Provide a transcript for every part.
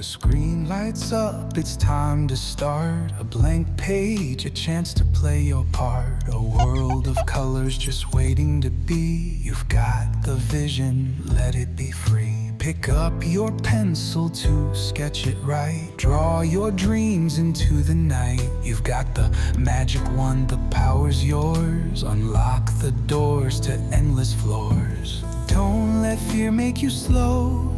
screen lights up, it's time to start. A blank page, a chance to play your part. A world of colors just waiting to be. You've got the vision, let it be free. Pick up your pencil to sketch it right. Draw your dreams into the night. You've got the magic wand, the power's yours. Unlock the doors to endless floors. Don't let fear make you slow.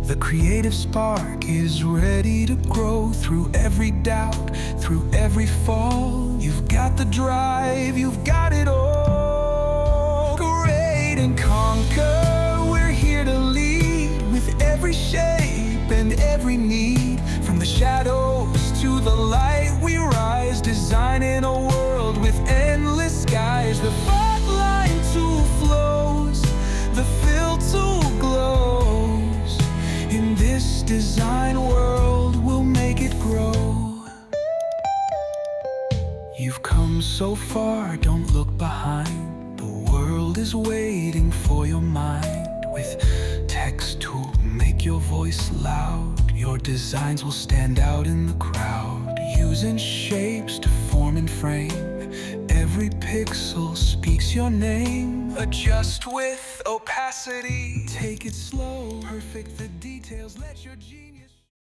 The creative spark is ready to grow. Through every doubt, through every fall, you've got the drive, you've got it all. Create and conquer, we're here to lead. With every shape and every need, from the shadows to the light we rise. Designing a world with endless skies. The fog line to flows, the fill to glows. In this design world, we'll make it grow. You've come so far, don't look behind. The world is waiting for your mind. With text to make your voice loud, your designs will stand out in the crowd. Using shapes to form and frame, every pixel speaks your name. Adjust with opacity, take it slow, perfect the details, let your